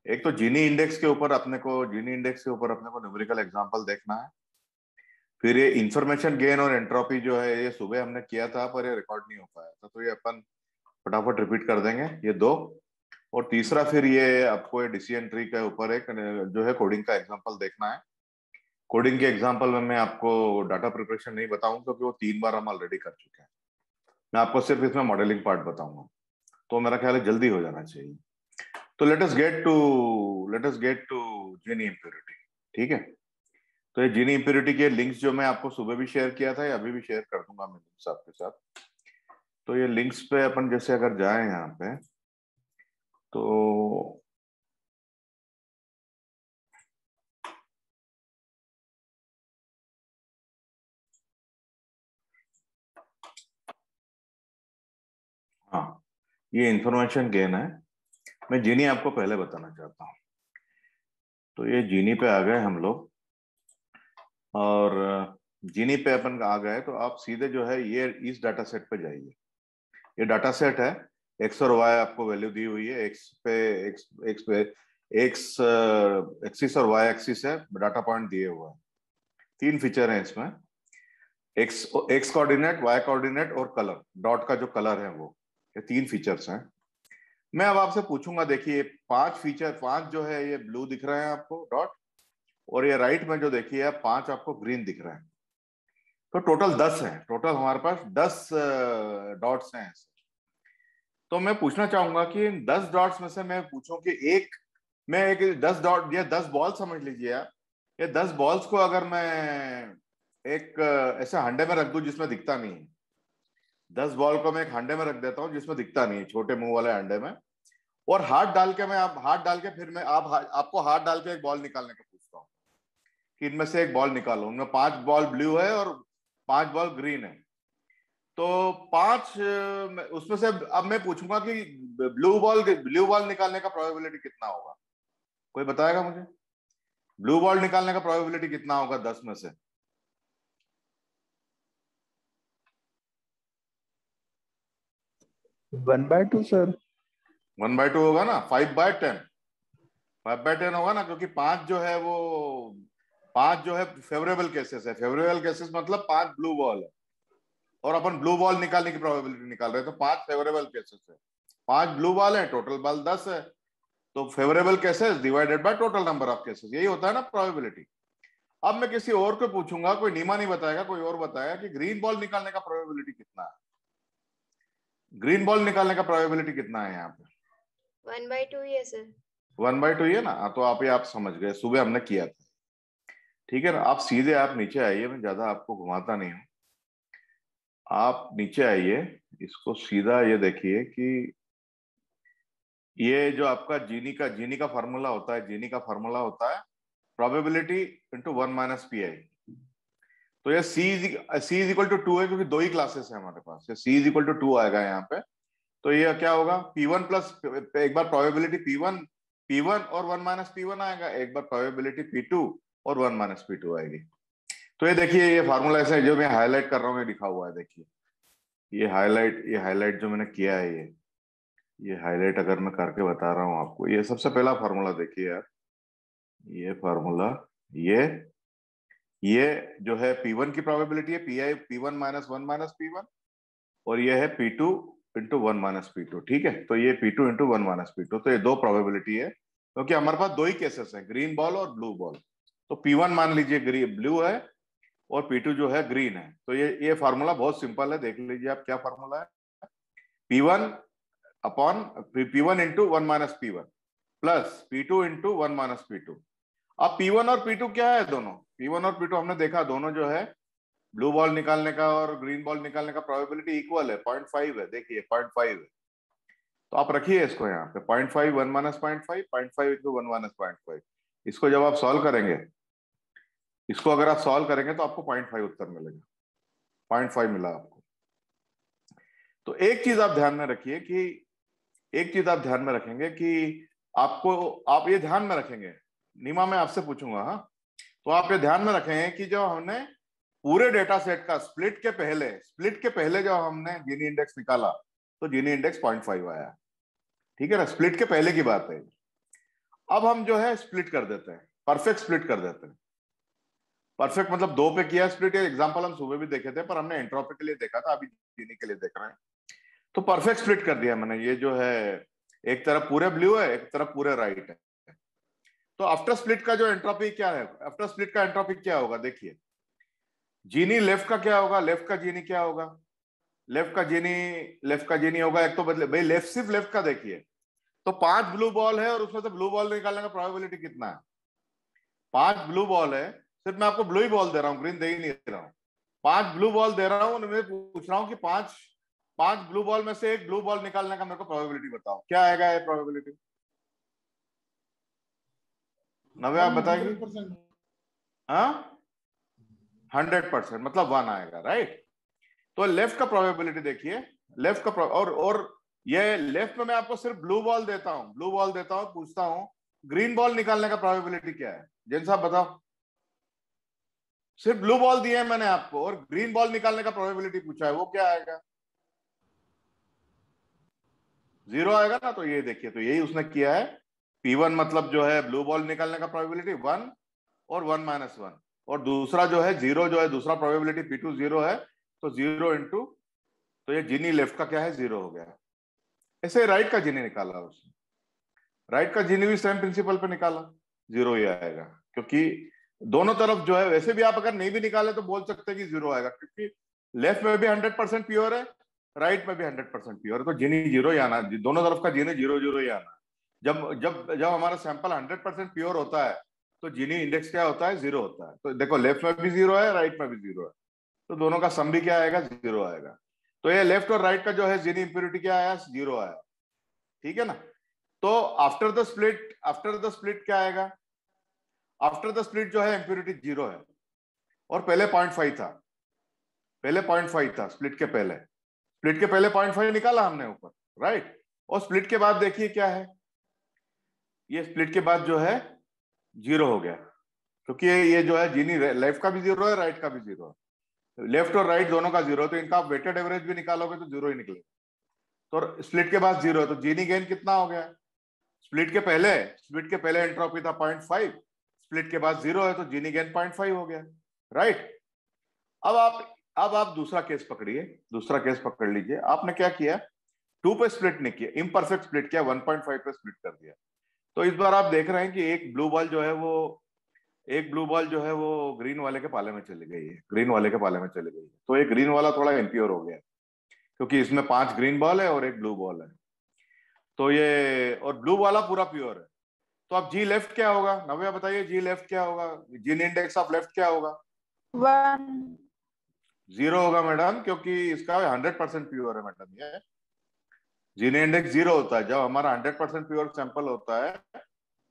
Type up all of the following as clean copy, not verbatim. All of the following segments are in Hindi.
एक तो जीनी इंडेक्स के ऊपर अपने को न्यूमेरिकल एग्जांपल देखना है। फिर ये इंफॉर्मेशन गेन और एंट्रोपी जो है ये सुबह हमने किया था पर ये रिकॉर्ड नहीं हो पाया था, तो ये अपन फटाफट रिपीट कर देंगे ये दो। और तीसरा फिर ये आपको ये डिसीजन ट्री के ऊपर एक जो है कोडिंग का एग्जांपल देखना है। कोडिंग के एग्जांपल में मैं आपको डाटा प्रिपरेशन नहीं बताऊंगा क्योंकि वो 3 बार हम ऑलरेडी कर चुके हैं। मैं आपको सिर्फ इसमें मॉडलिंग पार्ट बताऊंगा, तो मेरा ख्याल है जल्दी हो जाना चाहिए। तो let us get to Gini impurity. ठीक है, तो ये जीनी इम्प्योरिटी के लिंक्स जो मैं आपको सुबह भी शेयर किया था या अभी भी शेयर कर दूंगा मैं लिंक्स आपके साथ। तो ये लिंक्स पे अपन जैसे अगर जाए यहाँ पे तो हाँ, ये इंफॉर्मेशन गेन है। मैं जीनी आपको पहले बताना चाहता हूँ। तो ये जीनी पे आ गए हम लोग, और जीनी पे अपन आ गए तो आप सीधे जो है ये इस डाटा सेट पे जाइए। ये डाटा सेट है, एक्स और वाई आपको वैल्यू दी हुई है। एक्स एक्सिस और वाई एक्सिस है, डाटा पॉइंट दिए हुआ है। 3 फीचर हैं इसमें, एक्स कोऑर्डिनेट, वाई कोऑर्डिनेट और कलर, डॉट का जो कलर है वो। ये 3 फीचर्स हैं। मैं अब आपसे पूछूंगा, देखिए 5 फीचर, 5 जो है ये ब्लू दिख रहे हैं आपको डॉट, और ये राइट में जो देखिए 5 आपको ग्रीन दिख रहे हैं। तो टोटल 10 है, टोटल हमारे पास 10 डॉट्स हैं। तो मैं पूछना चाहूंगा कि इन 10 डॉट्स में से मैं पूछूं कि मैं एक 10 डॉट या 10 बॉल समझ लीजिए आप। ये 10 बॉल्स को अगर मैं एक ऐसे हांडे में रख दूं जिसमें दिखता नहीं है, 10 बॉल को मैं एक हांडे में रख देता हूं जिसमें दिखता नहीं है, छोटे मुंह वाले हांडे में, और हाथ डाल के फिर मैं आपको हाथ डाल के एक बॉल निकालने का पूछता हूँ कि इनमें से एक बॉल निकालो। उनमें 5 बॉल ब्लू है और 5 बॉल ग्रीन है। तो 5 उसमें से अब मैं पूछूंगा कि ब्लू बॉल निकालने का प्रोबेबिलिटी कितना होगा? कोई बताएगा मुझे? ब्लू बॉल निकालने का प्रोबेबिलिटी कितना होगा 10 में से? 1/2 सर। 1/2 होगा ना? 5/10, 5/10 होगा ना, क्योंकि 5 जो है फेवरेबल केसेस है। फेवरेबल केसेस मतलब 5 ब्लू बॉल है, और अपन ब्लू बॉल निकालने की प्रोबेबिलिटी निकाल रहे हैं, तो 5 फेवरेबल केसेस है। 5 ब्लू बॉल है, टोटल बॉल 10 है। तो favourable cases divided by total number of cases, यही होता है ना प्रोबेबिलिटी। अब मैं किसी और को पूछूंगा, कोई नीमा नहीं बताएगा, कोई और बताएगा कि ग्रीन बॉल निकालने का प्रोबेबिलिटी कितना है? ग्रीन बॉल निकालने का प्रोबेबिलिटी कितना है यहाँ पे? 1/2 ही है सर। 1/2 ही है ना? तो आप समझ गए, सुबह हमने किया था। ठीक है ना? आप सीधे आप नीचे आइए, मैं ज्यादा आपको घुमाता नहीं हूं। आप नीचे आइए, इसको सीधा ये देखिए कि ये जो आपका जीनी का फार्मूला होता है, प्रोबेबिलिटी इंटू 1 - PI। तो ये सी इज इक्वल टू 2 है, क्योंकि 2 ही क्लासेस है हमारे पास। सी इज इक्वल टू 2 आएगा यहाँ पे। तो ये क्या होगा? P1 प्लस, एक बार प्रोबेबिलिटी P1 और 1 - P1 आएगा, एक बार प्रोबेबिलिटी P2 और 1 - P2 आएगी। तो ये देखिए, ये फार्मूला ऐसा है, जो मैं हाईलाइट कर रहा हूँ ये लिखा हुआ है, देखिए ये हाईलाइट जो मैंने किया है, ये हाईलाइट अगर मैं करके बता रहा हूँ आपको, ये सबसे पहला फार्मूला देखिए यार। ये फार्मूला, ये ये जो है P1 की प्रोबेबिलिटी है, P1 - 1 - P1, और ये है P2 इंटू 1 - P2। ठीक है, तो ये P2 इंटू 1 - P2, तो ये 2 प्रोबेबिलिटी है, क्योंकि हमारे पास 2 ही केसेस हैं, ग्रीन बॉल और ब्लू बॉल। तो P1 मान लीजिए ग्रीन ब्लू है, और P2 जो है ग्रीन है। तो ये फार्मूला बहुत सिंपल है, देख लीजिए आप क्या फार्मूला है। P1 upon P1 into 1 - P1 plus P2 into 1 - P2। अब P1 और P2 क्या है? दोनों P1 और P2 हमने देखा, दोनों जो है ब्लू बॉल निकालने का और ग्रीन बॉल निकालने का प्रोबेबिलिटी इक्वल है, 0.5 है। देखिए 0.5 है। तो आप रखिए इसको यहाँ पे, 0.5 1 - 0.5, 0.5 इंटू 1 - 0.5। इसको जब आप सॉल्व करेंगे, इसको अगर आप सॉल्व करेंगे तो आपको 0.5 उत्तर मिलेगा। 0.5 मिला आपको। तो एक चीज आप ध्यान में रखिए कि एक चीज आप ध्यान में रखेंगे कि आप ये ध्यान में रखेंगे, नीमा मैं आपसे पूछूंगा, हाँ, तो आप ये ध्यान में रखेंगे कि जो हमने पूरे डेटा सेट का स्प्लिट के पहले जब हमने जीनी इंडेक्स निकाला, तो जीनी इंडेक्स 0.5 आया। ठीक है ना? स्प्लिट के पहले की बात है। अब हम जो है स्प्लिट कर देते हैं, परफेक्ट स्प्लिट कर देते हैं। परफेक्ट मतलब 2 पे किया स्प्लिट, एग्जांपल हम सुबह भी देखे थे, पर हमने एंट्रोपी के लिए देखा था, अभी जीनी के लिए देख रहे हैं। तो परफेक्ट स्प्लिट कर दिया मैंने। ये जो है एक तरफ पूरे ब्लू है, एक तरफ पूरे राइट है। तो आफ्टर स्प्लिट का जो एंट्रोपी क्या है, आफ्टर स्प्लिट का एंट्रोपी क्या होगा, देखिए जीनी लेफ्ट का क्या होगा, लेफ्ट का जीनी क्या होगा, लेफ्ट का जीनी होगा एक तो बदले भाई, लेफ्ट सिर्फ लेफ्ट का देखिए तो 5 ब्लू बॉल है और उसमें से ब्लू बॉल निकालने का प्रोबेबिलिटी कितना है, 5 ब्लू बॉल है, सिर्फ मैं आपको ब्लू ही बॉल दे रहा हूं, ग्रीन दे ही नहीं रहा हूं, 5 ब्लू बॉल दे रहा हूं, मैं पूछ रहा हूं कि 5 ब्लू बॉल में से एक ब्लू बॉल निकालने का मेरे को प्रोबेबिलिटी बताओ, क्या आएगा ये प्रोबेबिलिटी? नवे आप बताएंगे? हाँ 100%, मतलब 1 आएगा, राइट। तो लेफ्ट का प्रोबेबिलिटी देखिए, लेफ्ट का और ये लेफ्ट में मैं आपको सिर्फ ब्लू बॉल देता हूं, ब्लू बॉल देता हूं, पूछता हूं ग्रीन बॉल निकालने का प्रोबेबिलिटी क्या है, जैन साहब बताओ। सिर्फ ब्लू बॉल दिए है मैंने आपको और ग्रीन बॉल निकालने का प्रोबेबिलिटी पूछा है, वो क्या आएगा? 0 आएगा ना। तो ये देखिए, तो यही उसने किया है। P1 मतलब जो है ब्लू बॉल निकालने का प्रोबेबिलिटी 1 और 1 - 1, और दूसरा जो है 0 जो है दूसरा प्रोबेबिलिटी P2 0 है, तो 0 इंटू, तो ये जीनी लेफ्ट का क्या है 0 हो गया। ऐसे राइट का जीनी निकाला उसने, राइट का जीनी भी सेम प्रिंसिपल पे निकाला, 0 ही आएगा, क्योंकि दोनों तरफ जो है, वैसे भी आप अगर नहीं भी निकाले तो बोल सकते हैं कि 0 आएगा, क्योंकि लेफ्ट में भी 100% प्योर है, राइट में भी 100% प्योर है, तो जीनी 0 ही आना, दोनों तरफ का जीनी 0 0 ही आना। जब जब जब हमारा सैंपल 100% प्योर होता है तो जीनी इंडेक्स क्या होता है, 0 होता है। तो देखो लेफ्ट में भी 0 है, राइट में भी 0 है, तो दोनों का सम भी क्या आएगा, 0 आएगा। तो ये लेफ्ट और राइट का जो है जीनी इंप्योरिटी क्या आया, 0 आया, ठीक है ना। तो आफ्टर द स्प्लिट क्या आएगा, आफ्टर द स्प्लिट जो है इंप्योरिटी 0 है, और पहले 0.5 था, पहले 0.5 था स्प्लिट के पहले, स्प्लिट के पहले 0.5 निकाला हमने ऊपर, राइट। और स्प्लिट के बाद देखिए क्या है, ये स्प्लिट के बाद जो है 0 हो गया, क्योंकि ये जो है जीनी लेफ्ट का भी 0 है, राइट का भी 0 है, लेफ्ट और राइट दोनों का 0 है, तो इनका आप वेटेड एवरेज भी निकालोगे तो 0 ही निकलेगा। तो स्प्लिट के बाद 0 है, तो जीनी गेन कितना हो गया, स्प्लिट के पहले एंट्रोपी था 0.5, स्प्लिट के बाद 0 है, तो जीनी गेन 0.5 हो गया, राइट। अब आप दूसरा केस पकड़िए, दूसरा केस पकड़ लीजिए। आपने क्या किया, 2 पे स्प्लिट नहीं किया, इम्परफेक्ट स्प्लिट किया, 1.5 पे स्प्लिट कर दिया। तो इस बार आप देख रहे हैं कि एक ब्लू बॉल जो है वो ग्रीन वाले के पाले में चली गई है, ग्रीन वाले के पाले में चली गई है। तो ये ग्रीन वाला थोड़ा इम्प्योर हो गया, क्योंकि इसमें 5 ग्रीन बॉल है और एक ब्लू बॉल है, तो ये, और ब्लू वाला पूरा प्योर है। तो अब जी लेफ्ट क्या होगा, नव्या बताइए, जी लेफ्ट क्या होगा, जीन इंडेक्स ऑफ लेफ्ट क्या होगा? 1 0 होगा मैडम, क्योंकि इसका 100% प्योर है मैडम। ये जीनी इंडेक्स 0 होता है जब हमारा 100% प्योर सैंपल होता है,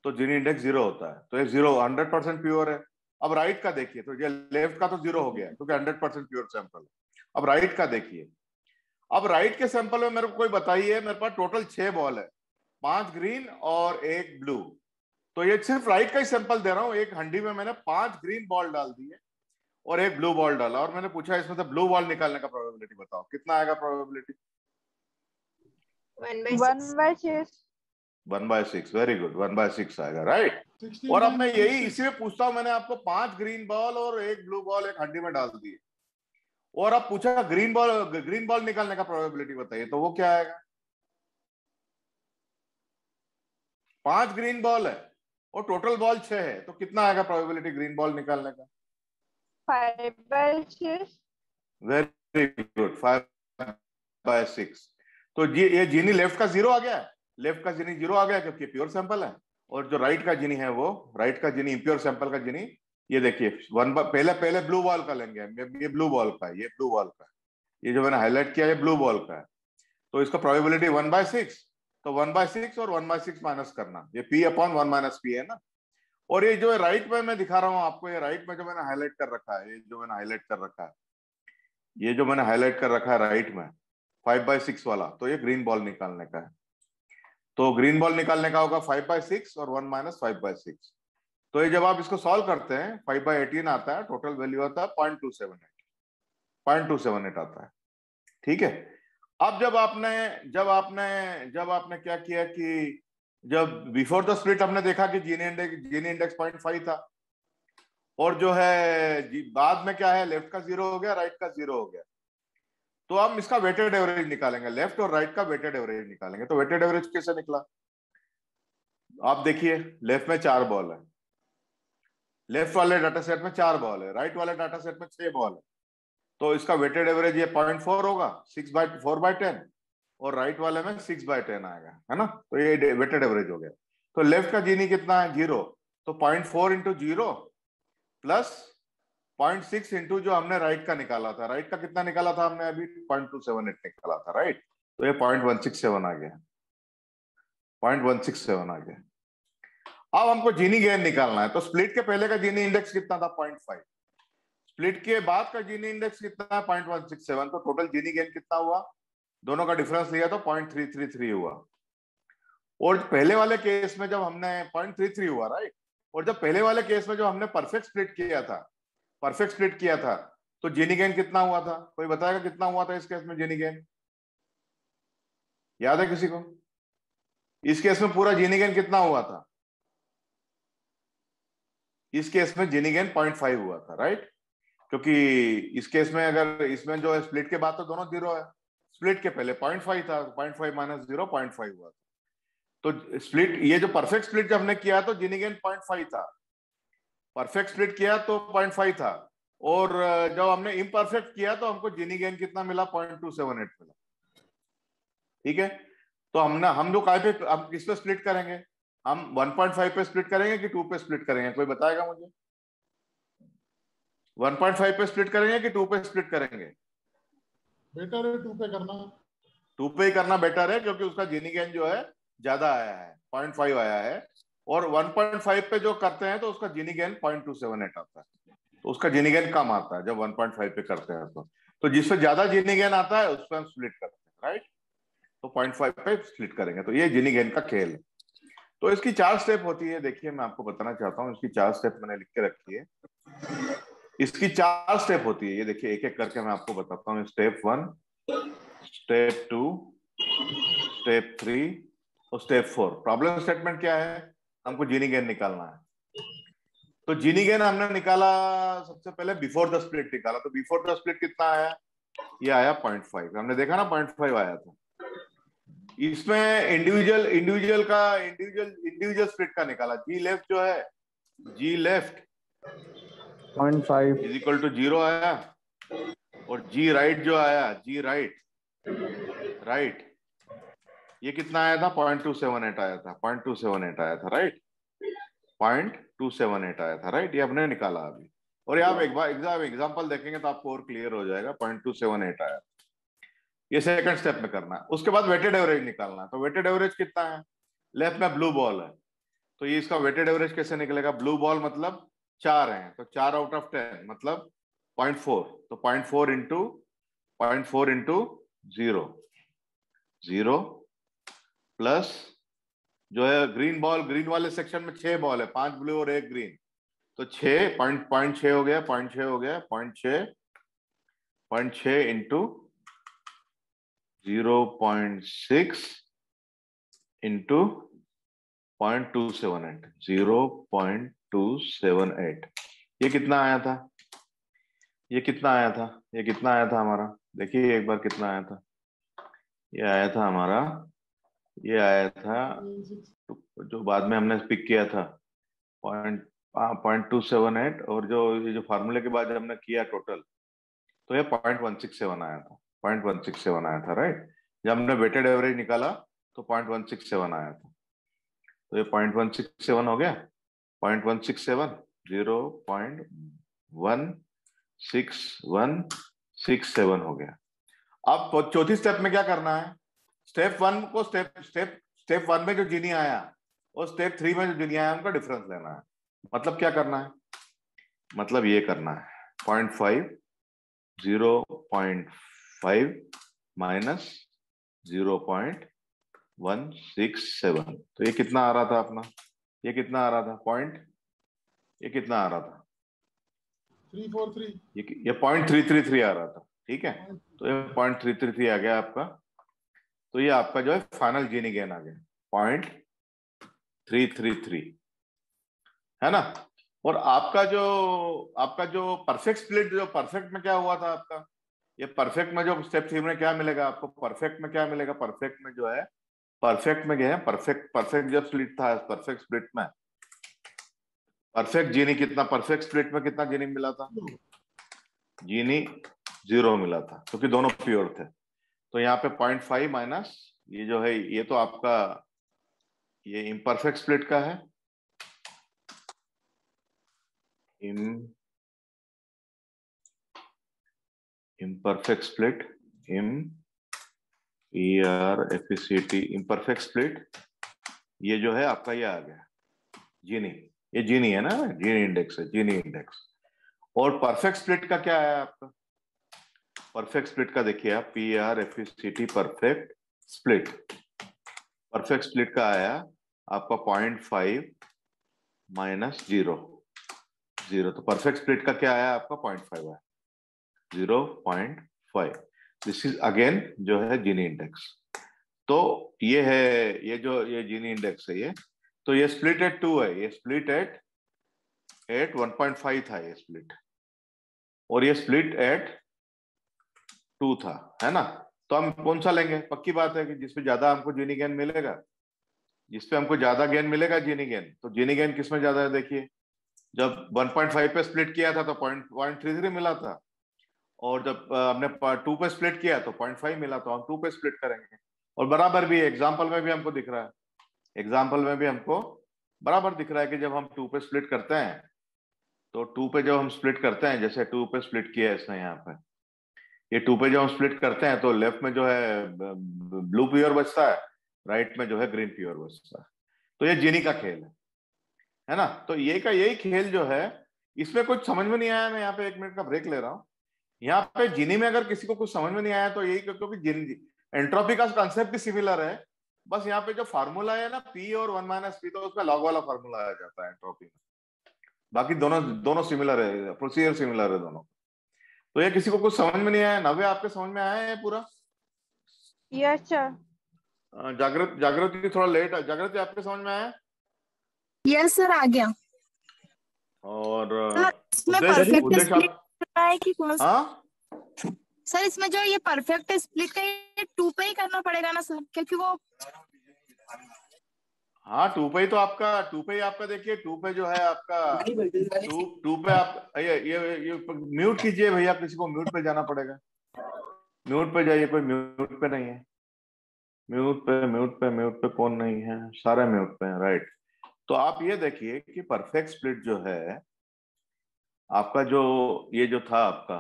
तो जीनी इंडेक्स 0 होता है, तो ये 0 100% प्योर है। अब राइट का देखिए, तो ये लेफ्ट का तो 0 हो गया क्योंकि 100% प्योर सैंपल है। अब राइट का देखिए, अब राइट के सैंपल में मेरे को कोई बताइए, मेरे पास टोटल 6 बॉल है, 5 ग्रीन और 1 ब्लू, तो ये सिर्फ राइट का ही सैंपल दे रहा हूं। एक हंडी में मैंने 5 ग्रीन बॉल डाल दी है और 1 ब्लू बॉल डाला, और मैंने पूछा इसमें से ब्लू बॉल निकालने का प्रोबेबिलिटी बताओ, कितना आएगा प्रोबेबिलिटी? 1/6. 1/6, वेरी गुड, 1/6 आएगा, राइट। और अब मैं यही इसीलिए पूछता हूं, मैंने आपको 5 ग्रीन बॉल और 1 ब्लू बॉल एक हंडी में डाल दी, और अब पूछा ग्रीन बॉल निकालने का प्रोबेबिलिटी बताइए, तो वो क्या आएगा? 5 ग्रीन बॉल है और टोटल बॉल 6 है, तो कितना आएगा प्रोबेबिलिटी ग्रीन बॉल निकालने का? 5/6 वेरी गुड, 5/6। तो ये जीनी लेफ्ट का 0 आ गया, लेफ्ट का जीनी 0 आ गया क्योंकि प्योर सैंपल है, और जो राइट का जीनी है वो, राइट का जीनी इम्प्योर सैंपल का जीनी, ये देखिए पहले ब्लू बॉल का लेंगे, ये ब्लू बॉल का है, ये ब्लू बॉल का है, ये जो मैंने हाईलाइट किया है ब्लू बॉल का है, तो इसका प्रोबेबिलिटी 1/6, तो 1/6 और 1/6 माइनस करना, ये P/1 - P है ना। और ये जो है राइट में मैं दिखा रहा हूं आपको, ये राइट में जो मैंने हाईलाइट कर रखा है, ये जो मैंने हाईलाइट कर रखा है, ये जो मैंने हाईलाइट कर रखा है राइट में 5/6 वाला, तो ये ग्रीन बॉल निकालने का है। तो ग्रीन बॉल निकालने का होगा 5/6 और 1 - 5/6। तो ये जब आप इसको सॉल्व करते हैं 5/18 आता है, टोटल वैल्यू आता है 0.278 आता है, ठीक है। अब जब आपने क्या किया कि जब बिफोर द स्प्लिट हमने देखा कि जीनी इंडेक्स 0.5 था, और जो है बाद में क्या है, लेफ्ट का 0 हो गया, राइट का 0 हो गया, तो हम इसका वेटेड एवरेज निकालेंगे, लेफ्ट और राइट का वेटेड एवरेज निकालेंगे। तो वेटेड एवरेज कैसे निकला, आप देखिए, लेफ्ट में 4 बॉल है, लेफ्ट वाले डाटा सेट में 4 बॉल है, राइट वाले डाटा सेट में 6 बॉल है, तो इसका वेटेड एवरेज ये 0.4 होगा, 6/4/10, और राइट वाले में 6/10 आएगा, है ना। तो ये वेटेड एवरेज हो गया। तो लेफ्ट का जीनी कितना है, 0, तो 0.4 इंटू 0 प्लस 0.6 इंटू जो हमने राइट का निकाला था, राइट का कितना निकाला था हमने अभी, 0.278 निकाला था, राइट। तो ये 0.167 आ गया, 0.167 आ गया। अब हमको जीनी गेन निकालना है, तो स्प्लिट के पहले का जीनी इंडेक्स कितना था, 0.5, स्प्लिट के बाद का जीनी इंडेक्स कितना है, 0.167, तो टोटल जीनी गेन कितना हुआ, दोनों का डिफरेंस लिया तो 0.333 हुआ। और पहले वाले केस में जब हमने 0.33 हुआ, राइट, और जब पहले वाले केस में जो हमने परफेक्ट स्प्लिट किया था, तो जीनी गेन कितना हुआ था, कोई बताएगा कितना हुआ था इस केस में जीनी गेन, याद है किसी को, इस केस में पूरा जीनी गेन कितना हुआ था, इस केस में जीनी गेन 0.5 हुआ था, राइट, क्योंकि इस केस में अगर इसमें जो है स्प्लिट के बाद तो दोनों 0 है, स्प्लिट के पहले 0.5 था, 0.5 माइनस 0 0.5 हुआ था। तो स्प्लिट, ये जो परफेक्ट स्प्लिट जब हमने किया तो जीनी गेन 0.5 था, परफेक्ट स्प्लिट किया तो 0.5 था, और जब हमने इम्परफेक्ट किया तो हमको जीनी गेन कितना मिला, 0.278 मिला, ठीक है। तो हम जो काय पे, हम किस पे स्प्लिट करेंगे, हम 1.5 पे स्प्लिट करेंगे कि 2 पे स्प्लिट करेंगे, कोई बताएगा मुझे, 1.5 पे स्प्लिट करेंगे कि 2 पे स्प्लिट करेंगे, बेटर है 2 पे करना, 2 पे ही करना बेटर है, क्योंकि उसका जीनी गेन जो है ज्यादा आया है, 0.5 आया है, और 1.5 पे जो करते हैं तो उसका जीनी गेन 0.278 आता है, तो उसका जीनी गेन कम आता है जब 1.5 पे करते हैं तो जिससे ज्यादा जीनी गेन आता है उस पर हम स्प्लिट करते हैं, राइट, तो 0.5 पे स्प्लिट करेंगे। तो ये जीनी गेन का खेल है। तो इसकी 4 स्टेप होती है, देखिए मैं आपको बताना चाहता हूँ, इसकी 4 स्टेप मैंने लिख के रखी है, इसकी 4 स्टेप होती है, ये देखिए एक एक करके मैं आपको बताता हूँ। स्टेप 1, स्टेप 2, स्टेप 3 और स्टेप 4। प्रॉब्लम स्टेटमेंट क्या है, हमको जीनी गेन निकालना है। तो जीनी गेन हमने निकाला, सबसे पहले बिफोर द स्प्लिट निकाला, तो बिफोर द स्प्लिट कितना आया, ये आया 0.5, हमने देखा ना 0.5 आया था। इसमें इंडिविजुअल स्प्लिट का निकाला, जी लेफ्ट जो है, जी लेफ्ट 0.5 इज इक्वल टू 0 आया, और जी राइट जो आया, जी राइट ये कितना आया था, 0.278 आया था, 0.278 आया था, राइट, 0.278 आया था, राइट, ये हमने निकाला अभी। और ये आप एक बार एग्जाम्पल देखेंगे तो आपको और क्लियर हो जाएगा, 0.278 आया। ये सेकंड स्टेप में करना है। उसके बाद वेटेड एवरेज निकालना है। तो वेटेड एवरेज कितना है, लेफ्ट में ब्लू बॉल है, तो ये इसका वेटेड एवरेज कैसे निकलेगा, ब्लू बॉल मतलब 4 है, तो 4 आउट ऑफ 10 मतलब 0.4, तो 0.4 इंटू 0 प्लस जो है ग्रीन बॉल, ग्रीन वाले सेक्शन में 6 बॉल है, 5 ब्लू और 1 ग्रीन, तो 6.6 हो गया, 0.6 हो गया, 0.6 इंटू 0.6 इंटू 0.278, 0.278, ये कितना आया था, ये कितना आया था, ये कितना आया था हमारा, देखिए एक बार कितना आया था, ये आया था हमारा, ये आया था जो बाद में हमने पिक किया था 0.278, और जो ये जो फार्मूले के बाद हमने किया टोटल, तो ये 0.167 आया था, 0.167 आया था, राइट। जब हमने वेटेड एवरेज निकाला तो 0.167 आया था, तो ये 0.167 हो गया, 0.167, 0.16167 हो गया। अब चौथी स्टेप में क्या करना है, स्टेप 1 को स्टेप 1 में जो जीनी आया और स्टेप 3 में जो जीनी आया उनका डिफरेंस लेना है। मतलब क्या करना है, मतलब ये करना है 0.5 माइनस 0.167, तो ये कितना आ रहा था अपना, ये कितना आ रहा था ये कितना आ रहा था 343, ये 0.333 आ रहा था, ठीक है, तो ये 0.333 आ गया आपका। तो ये आपका जो है फाइनल जीनी गेन आ गया 333 है ना। और आपका जो परफेक्ट स्प्लिट, जो परफेक्ट में क्या हुआ था आपका, ये परफेक्ट में जो स्टेप 3 में क्या मिलेगा आपको, परफेक्ट में क्या मिलेगा, परफेक्ट में जो है, परफेक्ट में क्या है, परफेक्ट जब स्प्लिट था, परफेक्ट स्प्लिट में परफेक्ट जीनी कितना, परफेक्ट स्प्लिट में कितना जीनी मिला था, जीनी 0 मिला था, क्योंकि दोनों प्योर थे। तो यहाँ पे 0.5 माइनस ये जो है, ये तो आपका ये इम्परफेक्ट स्प्लिट का है, imperfect split, IMPERFECT imperfect split, ये जो है आपका ये आ गया जीनी, ये जीनी है ना, जीनी इंडेक्स है, जीनी इंडेक्स। और परफेक्ट स्प्लिट का क्या है आपका, परफेक्ट स्प्लिट का देखिए आप, PRFECT perfect split, perfect split का आया आपका 0.5 माइनस 0, तो परफेक्ट स्प्लिट का क्या आया आपका 0.5 आया, 0.5। दिस इज अगेन जो है जीनी इंडेक्स। तो ये है, ये जो ये जीनी इंडेक्स है ये, तो ये स्प्लिट एट 2 है, ये स्प्लिट एट 1.5 था ये स्प्लिट, और ये स्प्लिट एट 2 था, है ना। तो हम कौन सा लेंगे, पक्की बात है कि जिसपे ज्यादा हमको जीनी गेन मिलेगा, जिसपे हमको ज्यादा गेन मिलेगा जीनी गेन, तो जीनी गेन किसमें ज्यादा है, देखिए जब 1.5 पे स्प्लिट किया था तो 0.33 मिला था, और जब हमने 2 पे स्प्लिट किया तो 0.5 मिला, तो हम 2 पे स्प्लिट करेंगे। और बराबर भी एग्जाम्पल में भी हमको दिख रहा है, एग्जाम्पल में भी हमको बराबर दिख रहा है कि जब हम 2 पे स्प्लिट करते हैं, तो 2 पे जब हम स्प्लिट करते हैं, जैसे 2 पे स्प्लिट किया है इसने यहाँ पे, ये 2 पे जब हम स्प्लिट करते हैं तो लेफ्ट में जो है ब्लू प्योर बचता है, राइट में जो है ग्रीन प्योर बचता है। तो ये जीनी का खेल है ना। तो ये का यही खेल जो है, इसमें कुछ समझ में नहीं आया, मैं यहाँ पे 1 मिनट का ब्रेक ले रहा हूँ। यहाँ पे जीनी में अगर किसी को कुछ समझ में नहीं आया तो यही, क्योंकि एंट्रोपी का कंसेप्ट भी सिमिलर है, बस यहाँ पे जो फार्मूला है ना P और 1 माइनस पी, तो उसका लॉग वाला फार्मूला आ जाता है एंट्रोपी में। बाकी दोनों सिमिलर है, प्रोसीजर सिमिलर है दोनों। तो ये किसी को कुछ समझ में नहीं आया, नव्य आपके समझ में आया है पूरा? Yes sir. जागृति थोड़ा लेट है, जागृति आपके समझ में आया? यस सर, आ गया। और इसमें उद्देश्य परफेक्ट उद्देश्य स्प्लिट आप, करना है कि कौन सा? हाँ सर इसमें जो ये परफेक्ट स्प्लिट का ये 2 पे ही करना पड़ेगा ना सर, क्योंकि वो हाँ 2 पे ही तो आपका, 2 पे ही आपका, देखिए 2 पे जो है आपका, 2 पे आप ये म्यूट कीजिए भैया, किसी को म्यूट पे जाना पड़ेगा, म्यूट पे जाइए, कोई म्यूट पे नहीं है, म्यूट पे कौन नहीं है, सारे म्यूट पे हैं, राइट। तो आप ये देखिए कि परफेक्ट स्प्लिट जो है आपका, जो ये जो था आपका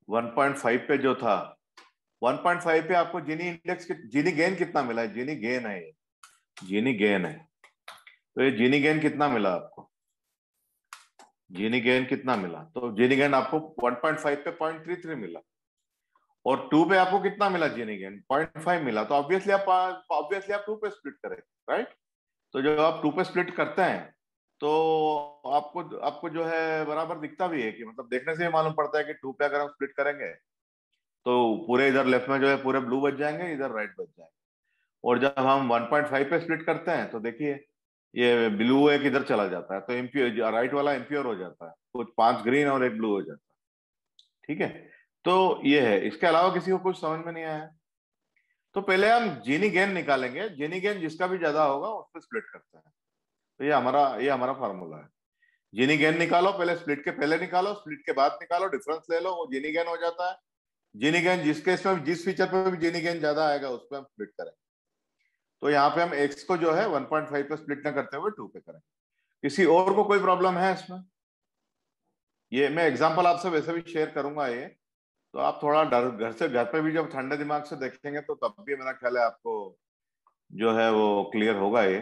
1.5 पे जो था, 1.5 पे आपको जीनी इंडेक्स, जीनी गेन कितना मिला है, जीनी गेन है ये, जीनी गेन है। तो ये जीनी गेन कितना मिला आपको, जीनी गेन कितना मिला, तो जीनी गेन आपको 1.5 पे 0.33 मिला, और 2 पे आपको कितना मिला जीनी गेन, 0.5 मिला। तो ऑब्वियसली आप 2 पे स्प्लिट करेंगे, राइट। तो जब आप 2 पे स्प्लिट करते हैं तो आपको जो है बराबर दिखता भी है, कि मतलब देखने से ही मालूम पड़ता है कि 2 पे अगर हम स्प्लिट करेंगे तो पूरे इधर लेफ्ट में जो है पूरे ब्लू बच जाएंगे, इधर राइट बच जाएंगे। और जब हम 1.5 पे स्प्लिट करते हैं तो देखिए ये ब्लू एक इधर चला जाता है, तो इम्प्योर, राइट वाला इम्प्योर हो जाता है, कुछ 5 ग्रीन और 1 ब्लू हो जाता है, ठीक है। तो ये है, इसके अलावा किसी को कुछ समझ में नहीं आया? तो पहले हम जीनी गेन निकालेंगे, जीनी गेन जिसका भी ज्यादा होगा उस पर स्प्लिट करते हैं। तो ये हमारा फार्मूला है। जीनी गेन निकालो, पहले स्प्लिट के पहले निकालो, स्प्लिट के बाद निकालो, डिफरेंस ले लो, वो जीनी गेन हो जाता है। जीनी गेन जिसके इसमें जिस फीचर पे भी जीनी गेन ज्यादा आएगा उस पर हम स्प्लिट करेंगे। तो यहाँ पे हम x को जो है 1.5 पे स्प्लिट न करते हुए 2 पे करेंगे। किसी और को कोई प्रॉब्लम है इसमें? ये मैं एग्जांपल आपसे वैसे भी शेयर करूंगा ये, तो आप थोड़ा घर पे भी जब ठंडे दिमाग से देखेंगे तो तब भी मेरा ख्याल है आपको जो है वो क्लियर होगा ये।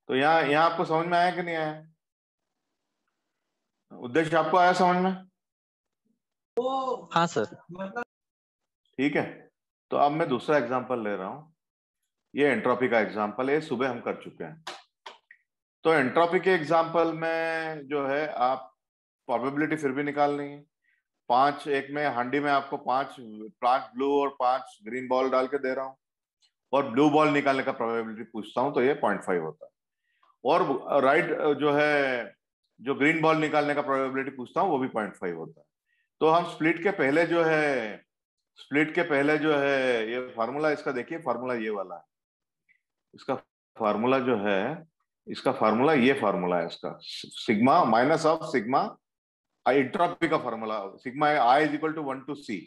तो यहाँ आपको समझ में आया कि नहीं आया? उद्देश्य आपको आया समझ में? हाँ सर। ठीक है। तो अब मैं दूसरा एग्जांपल ले रहा हूं, ये एंट्रोपी का एग्जांपल है, सुबह हम कर चुके हैं। तो एंट्रोपी के एग्जांपल में जो है आप प्रोबेबिलिटी फिर भी निकालनी है। 5 एक में हांडी में आपको 5 ब्लू और 5 ग्रीन बॉल डाल के दे रहा हूं, और ब्लू बॉल निकालने का प्रोबेबिलिटी पूछता हूं तो ये 0.5 होता है। और राइट जो है जो ग्रीन बॉल निकालने का प्रोबेबिलिटी पूछता हूं वो भी 0.5 होता है। तो हम स्प्लिट के पहले जो है ये फार्मूला इसका देखिए, फार्मूला ये वाला है। इसका फार्मूला जो है, इसका फार्मूला ये फार्मूला है इसका, sigma minus of sigma entropy का formula, sigma I is equal to 1 to c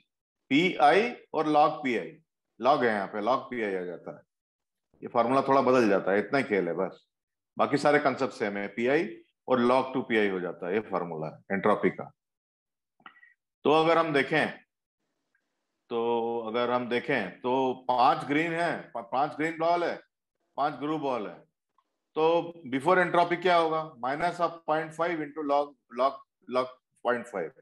P I और लॉग पी आई, लॉग है यहाँ पे, लॉग पी आई आ जाता है। ये फार्मूला थोड़ा बदल जाता है, इतना ही खेल है बस, बाकी सारे कंसेप्ट सेम है, पी आई और log 2 पी आई हो जाता है। ये फार्मूला है एंट्रोपी का। तो अगर हम देखें तो 5 ग्रीन है, 5 ग्रीन बॉल है, 5 ब्लू बॉल है, तो बिफोर एंट्रोपी क्या होगा, माइनस ऑफ 0.5 इंटू लॉग 0.5,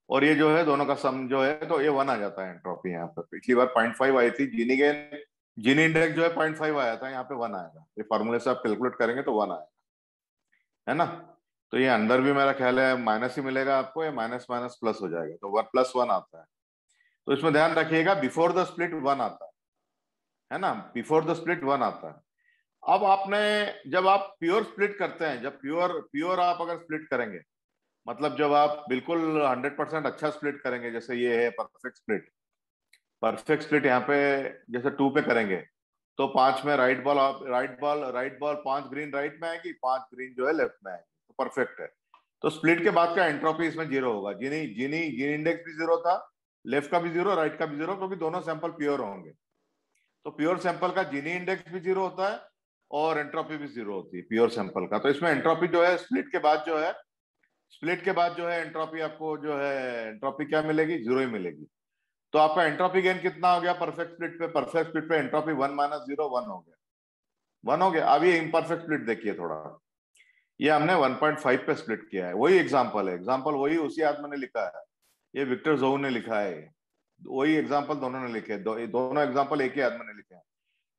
और ये जो है दोनों का सम जो है तो ये 1 आ जाता है एंट्रोपी। यहाँ पर पिछली बार 0.5 आई थी, जीनी इंडेक्स जो है 0.5 आया था, यहाँ पे 1 आएगा। ये फार्मूले से आप कैलकुलेट करेंगे तो 1 आएगा, है ना। तो ये अंदर भी मेरा ख्याल है माइनस ही मिलेगा आपको, या माइनस माइनस प्लस हो जाएगा, तो 1+1 आता है। तो इसमें ध्यान रखिएगा बिफोर द स्प्लिट 1 आता है ना, बिफोर द स्प्लिट 1 आता है। अब आपने जब आप प्योर स्प्लिट करते हैं, जब प्योर आप अगर स्प्लिट करेंगे, मतलब जब आप बिल्कुल 100% अच्छा स्प्लिट करेंगे, जैसे ये है परफेक्ट स्प्लिट यहाँ पे जैसे 2 पे करेंगे, तो 5 में राइट बॉल 5 ग्रीन राइट में आएगी, 5 ग्रीन जो है लेफ्ट में आएगी, तो परफेक्ट है। तो स्प्लिट के बाद का एंट्रोपी इसमें 0 होगा, जीनी इंडेक्स भी 0 था, लेफ्ट का भी 0, राइट का भी 0, क्योंकि दोनों सैंपल प्योर होंगे। तो प्योर सैंपल का जीनी इंडेक्स भी 0 होता है और एंट्रोपी भी 0 होती है प्योर सैंपल का। तो इसमें एंट्रोपी जो है स्प्लिट के बाद जो है एंट्रोपी आपको जो है एंट्रोपी क्या मिलेगी, 0 ही मिलेगी। तो आपका एंट्रोपी गेन कितना हो गया परफेक्ट स्प्लिट पे एंट्रोपी 1 - 0 1 हो गया। अब ये इम्परफेक्ट स्प्लिट देखिए थोड़ा, ये हमने 1.5 पे स्प्लिट किया है, वही एग्जांपल वही उसी आदमी ने लिखा है, ये विक्टर जोउ ने लिखा है, वही एग्जांपल दोनों ने लिखे, दोनों एग्जांपल एक ही आदमी ने लिखे हैं।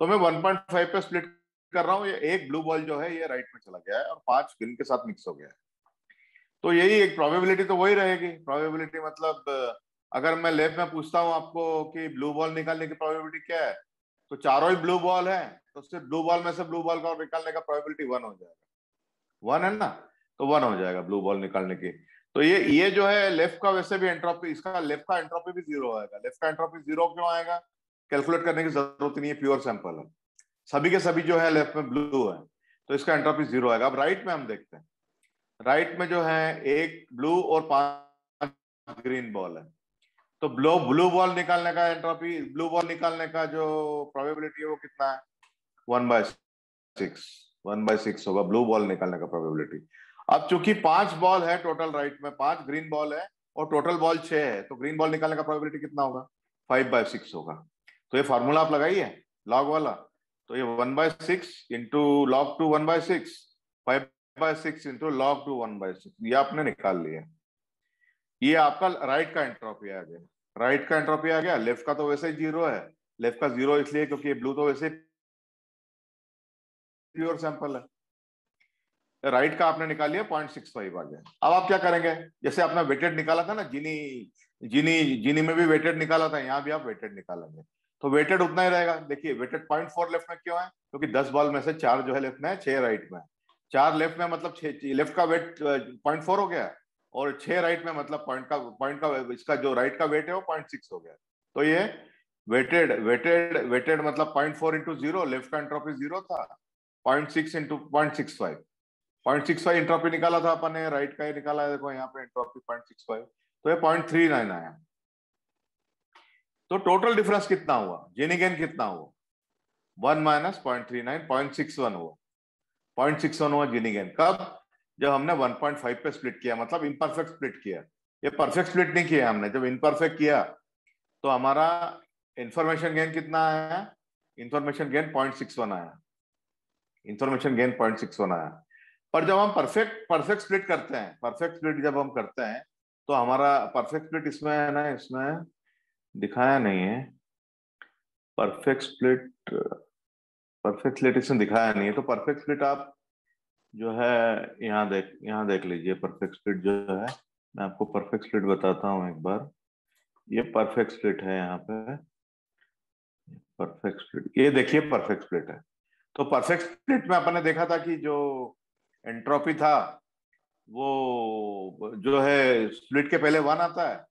तो मैं 1.5 पे स्प्लिट कर रहा हूँ, ये एक ब्लू बॉल जो है ये राइट में चला गया है और 5 ग्रीन के साथ मिक्स हो गया है। तो यही एक प्रोबेबिलिटी तो वही रहेगी। प्रोबेबिलिटी मतलब अगर मैं लेफ्ट में पूछता हूँ आपको कि ब्लू बॉल निकालने की प्रोबेबिलिटी क्या है, तो चारों ही ब्लू बॉल है, तो सिर्फ ब्लू बॉल में से ब्लू बॉल का निकालने का प्रोबेबिलिटी 1 हो जाएगा, 1 है ना, तो 1 हो जाएगा ब्लू बॉल निकालने की। तो ये जो है लेफ्ट का वैसे भी एंट्रोपी, इसका लेफ्ट का एंट्रोपी भी 0 आएगा। लेफ्ट का एंट्रोपी 0 क्यों आएगा, कैलकुलेट करने की जरूरत नहीं है, प्योर सैंपल है, सभी के सभी जो है लेफ्ट में ब्लू है, तो इसका एंट्रोपी 0 आएगा। अब राइट में हम देखते हैं, राइट में जो है एक ब्लू और 5 ग्रीन बॉल है, तो ब्लू बॉल निकालने का एंट्रोपी, ब्लू बॉल निकालने का जो प्रोबेबिलिटी है वो कितना है, 1/6 होगा ब्लू बॉल निकालने का प्रोबेबिलिटी। अब चूंकि 5 बॉल है टोटल, राइट में 5 ग्रीन बॉल है और टोटल बॉल 6 है, तो ग्रीन बॉल निकालने का प्रोबेबिलिटी कितना होगा, 5/6 होगा। तो ये फार्मूला आप लगाइए लॉग वाला, तो ये 1/6 इंटू log 2 1/6, 5/6 इंटू log 2 1/6, ये आपने निकाल लिया। ये आपका राइट का एंट्रोपी आ गया, लेफ्ट का तो वैसे ही 0 है, लेफ्ट का 0 इसलिए क्योंकि ब्लू तो वैसे प्योर सैंपल है। राइट का आपने निकाल लिया 0.65 आ गया। अब आप क्या करेंगे, जैसे आपने वेटेड निकाला था ना, जीनी में भी वेटेड निकाला था, यहाँ भी आप वेटेड निकालेंगे, तो वेटेड उतना ही रहेगा। देखिए वेटेड 0.4 लेफ्ट में क्यों है, क्योंकि 10 बॉल में से 4 जो है लेफ्ट में है, 6 राइट में है। 4 लेफ्ट में मतलब 6 लेफ्ट का वेट 0.4 हो गया, और 6 राइट में मतलब पॉइंट का इसका जो राइट का वेट है वो 0.6 हो गया। तो ये वेटेड मतलब 0.4 इंटू 0, लेफ्ट का एंट्रोपी 0 था, 0.6 इंटू 0.65 एंट्रोपी निकाला था अपन ने, राइट का ही निकाला है, देखो यहाँ पे एंट्रोपी 0.65, तो ये 0.39 आया। तो टोटल डिफरेंस कितना हुआ, जीनी गेन कितना हुआ, 1 - 0.39, 0.61 हुआ, 0.61 हुआ जीनी गेन। कब, जब हमने 1.5 पे स्प्लिट किया, मतलब इम्परफेक्ट स्प्लिट किया। ये परफेक्ट स्प्लिट नहीं किया हमने, जब इम्परफेक्ट किया तो हमारा इंफॉर्मेशन गेन कितना आया, इंफॉर्मेशन गेन 0.61 आया, इंफॉर्मेशन गेन 0.61 आया। पर जब हम परफेक्ट स्प्लिट करते हैं, परफेक्ट स्प्लिट जब हम करते हैं, तो हमारा परफेक्ट स्प्लिट इसमें है ना, इसमें दिखाया नहीं है परफेक्ट स्प्लिट इसमें दिखाया नहीं है। तो परफेक्ट स्प्लिट आप जो है यहाँ देख लीजिए, परफेक्ट स्प्लिट जो है, मैं आपको परफेक्ट स्प्लिट बताता हूँ एक बार। ये परफेक्ट स्प्लिट है, यहाँ पे परफेक्ट स्प्लिट, ये देखिए परफेक्ट स्प्लिट है। तो परफेक्ट स्प्लिट में अपन ने देखा था कि जो एंट्रोपी था वो जो है स्प्लिट के पहले 1 आता है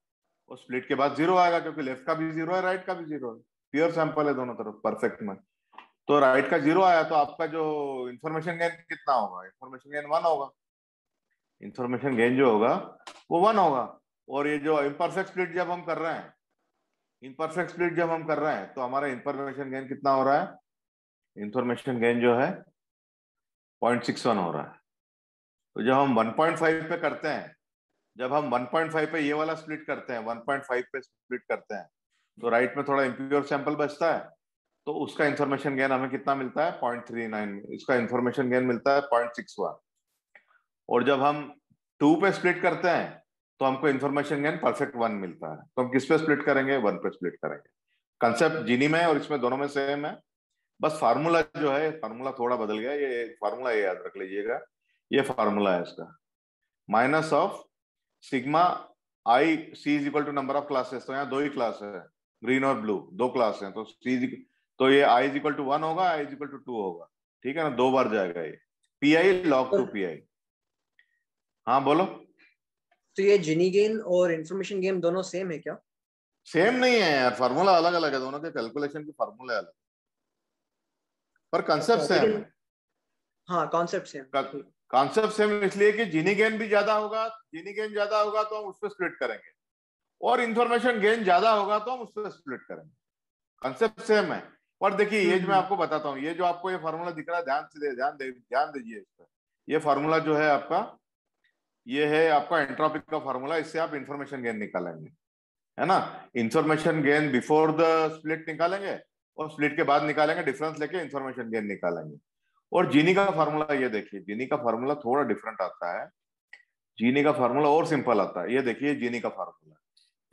और स्प्लिट के बाद 0 आएगा, क्योंकि लेफ्ट का भी 0 है, राइट का भी 0 है, प्योर सैंपल है दोनों तरफ परफेक्ट में। तो राइट का 0 आया तो आपका जो इंफॉर्मेशन गेन कितना होगा, इंफॉर्मेशन गेन 1 होगा, इंफॉर्मेशन गेन जो होगा वो 1 होगा। और ये जो इम्परफेक्ट स्प्लिट जब हम कर रहे हैं, इम्परफेक्ट स्प्लिट जब हम कर रहे हैं तो हमारा इंफॉर्मेशन गेन कितना हो रहा है, इंफॉर्मेशन गेन जो है 0.61 हो रहा है। तो जब हम 1.5 पे करते हैं, जब हम 1.5 पे ये वाला स्प्लिट करते हैं, 1.5 पे स्प्लिट करते हैं, तो राइट में थोड़ा इम्प्योर सैंपल बचता है, तो उसका इंफॉर्मेशन गेन हमें कितना मिलता है 0.39, इसका इंफॉर्मेशन गेन मिलता है 0.61। और जब हम 2 पे स्प्लिट करते हैं तो हमको इंफॉर्मेशन गेन परफेक्ट 1 मिलता है। तो हम किस पे स्प्लिट करेंगे, 1 पे स्प्लिट करेंगे। कंसेप्ट जीनी में और इसमें दोनों में सेम है, बस फार्मूला जो है, फार्मूला थोड़ा बदल गया। ये फार्मूला ये याद रख लीजिएगा, ये फार्मूला है इसका, minus of sigma I C is equal to number of classes. तो यहाँ 2 ही क्लास है, ग्रीन और ब्लू, 2 क्लास हैं, तो सी, तो ये आई इज इक्वल टू 1 होगा, आई इज इक्वल टू 2 होगा, ठीक है ना, 2 बार जाएगा ये, P I log 2 P I. हाँ बोलो। तो ये जीनी गेन और इंफॉर्मेशन गेन दोनों सेम है क्या? सेम नहीं है यार, फार्मूला अलग अलग है, दोनों के कैलकुलेशन के फार्मूले अलग, पर कंसेप्ट सेम है। हाँ कॉन्सेप्ट सेम। कॉन्सेप्ट सेम इसलिए कि जीनी गेन भी ज्यादा होगा, जीनी गेन ज्यादा होगा तो हम उस पर स्प्लिट करेंगे, और इंफॉर्मेशन गेन ज्यादा होगा तो हम उस पर स्प्लिट करेंगे। कंसेप्ट सेम है। और देखिए ये जो मैं आपको बताता हूँ, ये जो आपको ये फार्मूला दिख रहा है, ध्यान दीजिए इस पर। ये फार्मूला जो है आपका, ये है आपका एंट्रोपी का फार्मूला, इससे आप इंफॉर्मेशन गेन निकालेंगे, है ना। Information gain before the split निकालेंगे और स्प्लिट के बाद निकालेंगे, डिफरेंस लेके इंफॉर्मेशन गेन निकालेंगे। और जीनी का फार्मूला ये देखिए, जीनी का फार्मूला थोड़ा डिफरेंट आता है, जीनी का फार्मूला और सिंपल आता है। ये देखिए जीनी का formula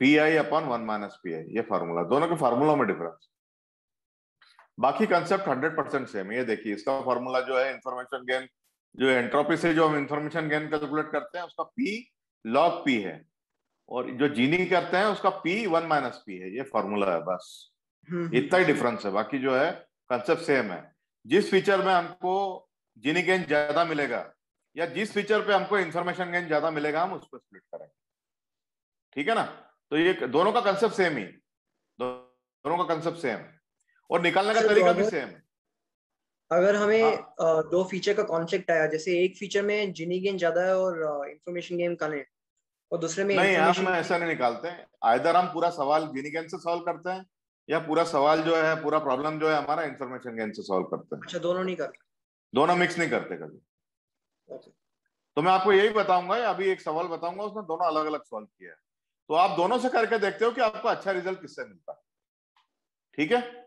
P I upon 1 minus P I, ये फार्मूला, दोनों के फार्मूला में डिफरेंस, बाकी कंसेप्ट 100% सेम। ये देखिए इसका फार्मूला जो है इंफॉर्मेशन गेन, जो एंट्रोपी से जो हम इंफॉर्मेशन गेन कैलकुलेट करते हैं उसका पी लॉग पी है, और जो जीनी करते हैं उसका पी 1 माइनस पी है, ये फार्मूला है, बस इतना ही डिफरेंस है, बाकी जो है कंसेप्ट सेम है। जिस फीचर में हमको जीनी गेन ज्यादा मिलेगा या जिस फीचर पे हमको इंफॉर्मेशन गेन ज्यादा मिलेगा, हम उस पर स्प्लिट करेंगे, ठीक है ना। तो ये दोनों का कंसेप्ट सेम ही, दोनों का कंसेप्ट सेम, और निकालने का तरीका भी सेम है। अगर हमें 2 फीचर का कॉन्सेप्ट आया, जैसे एक फीचर में जीनी गेन ज्यादा है और इंफॉर्मेशन गेन कम है, और दूसरे में नहीं, हम ऐसा नहीं निकालते हैं, आइदर हम पूरा सवाल जीनी गेन से सॉल्व करते हैं या पूरा सवाल जो है, पूरा प्रॉब्लम जो है हमारा इंफॉर्मेशन गेन से सॉल्व करते हैं। अच्छा, दोनों नहीं करते, दोनों मिक्स नहीं करते कभी। तो मैं आपको यही बताऊंगा, अभी एक सवाल बताऊंगा, उसमें दोनों अलग अलग सॉल्व किया है, तो आप दोनों से करके देखते हो कि आपको अच्छा रिजल्ट किससे मिलता है, ठीक है।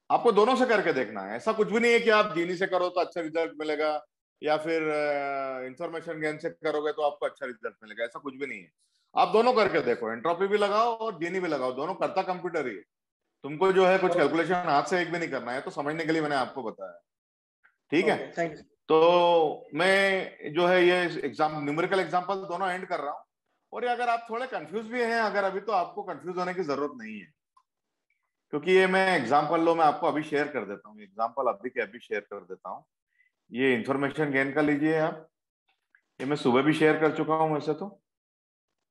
आपको दोनों से करके देखना है, ऐसा कुछ भी नहीं है कि आप जीनी से करो तो अच्छा रिजल्ट मिलेगा या फिर इंफॉर्मेशन गेन से करोगे तो आपको अच्छा रिजल्ट मिलेगा, ऐसा कुछ भी नहीं है। आप दोनों करके देखो, एंट्रोपी भी लगाओ और जीनी भी लगाओ, दोनों करता कंप्यूटर ही है। तुमको जो है कुछ कैलकुलेशन हाथ से एक भी नहीं करना है, तो समझने के लिए मैंने आपको बताया, ठीक है। तो मैं जो है ये एग्जाम, न्यूमेरिकल एग्जांपल दोनों एंड कर रहा हूँ, और अगर आप थोड़े कंफ्यूज भी हैं अगर अभी, तो आपको कंफ्यूज होने की जरूरत नहीं है, क्योंकि ये मैं एग्जांपल लो, मैं आपको अभी शेयर कर देता हूँ, एग्जांपल अभी के अभी शेयर कर देता हूँ। ये इंफॉर्मेशन गेन का लीजिए आप, ये मैं सुबह भी शेयर कर चुका हूँ, वैसे तो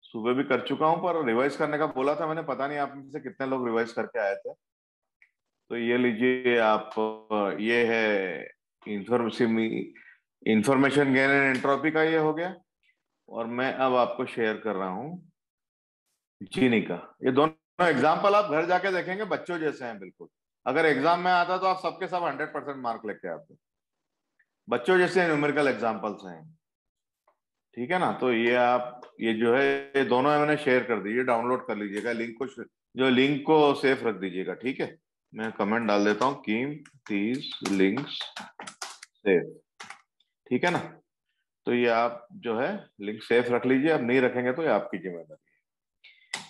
सुबह भी कर चुका हूँ, पर रिवाइज करने का बोला था मैंने, पता नहीं आप में से कितने लोग रिवाइज करके आए थे। तो ये लीजिए आप, ये है इंफॉर्मेशन गेन एंड एंट्रोपी का, ये हो गया। और मैं अब आपको शेयर कर रहा हूँ जीनी का। ये दोनों एग्जाम्पल आप घर जाके देखेंगे, बच्चों जैसे हैं बिल्कुल। अगर एग्जाम में आता तो आप सबके सब 100% मार्क लेके आते, बच्चों जैसे न्यूमेरिकल एग्जाम्पल्स हैं, ठीक है ना। तो ये आप, ये जो है ये दोनों है मैंने शेयर कर दी, ये डाउनलोड कर लीजिएगा, लिंक को, जो लिंक को सेफ रख दीजिएगा, ठीक है। मैं कमेंट डाल देता हूँ, कीम तीस लिंक्स सेफ, ठीक है ना। तो ये आप जो है लिंक सेफ रख लीजिए, अब नहीं रखेंगे तो ये आपकी जिम्मेदारी है।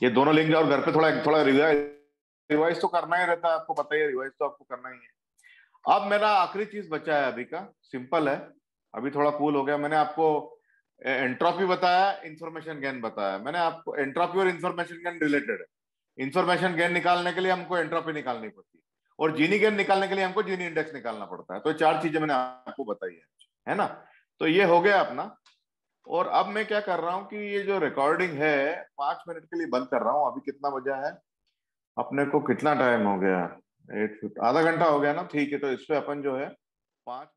ये दोनों लिंक, और घर पे थोड़ा रिवाइज तो करना ही रहता है, आपको पता ही है, रिवाइज तो आपको करना ही है। अब मेरा आखिरी चीज बचा है अभी का, सिंपल है, अभी थोड़ा कूल हो गया। मैंने आपको एंट्रोपी बताया, इंफॉर्मेशन गेन बताया, मैंने आपको एंट्रोपी और इंफॉर्मेशन गेन रिलेटेड है। इंफॉर्मेशन गेन निकालने के लिए हमको एंट्रोपी निकालनी पड़ती है, और जीनी गेन निकालने के लिए हमको जीनी इंडेक्स निकालना पड़ता है। तो 4 चीजें मैंने आपको बताई है ना। तो ये हो गया अपना। और अब मैं क्या कर रहा हूं कि ये जो रिकॉर्डिंग है 5 मिनट के लिए बंद कर रहा हूं। अभी कितना बजा है अपने को, कितना टाइम हो गया, 8 आधा घंटा हो गया ना। ठीक है, तो इस पे अपन जो है 5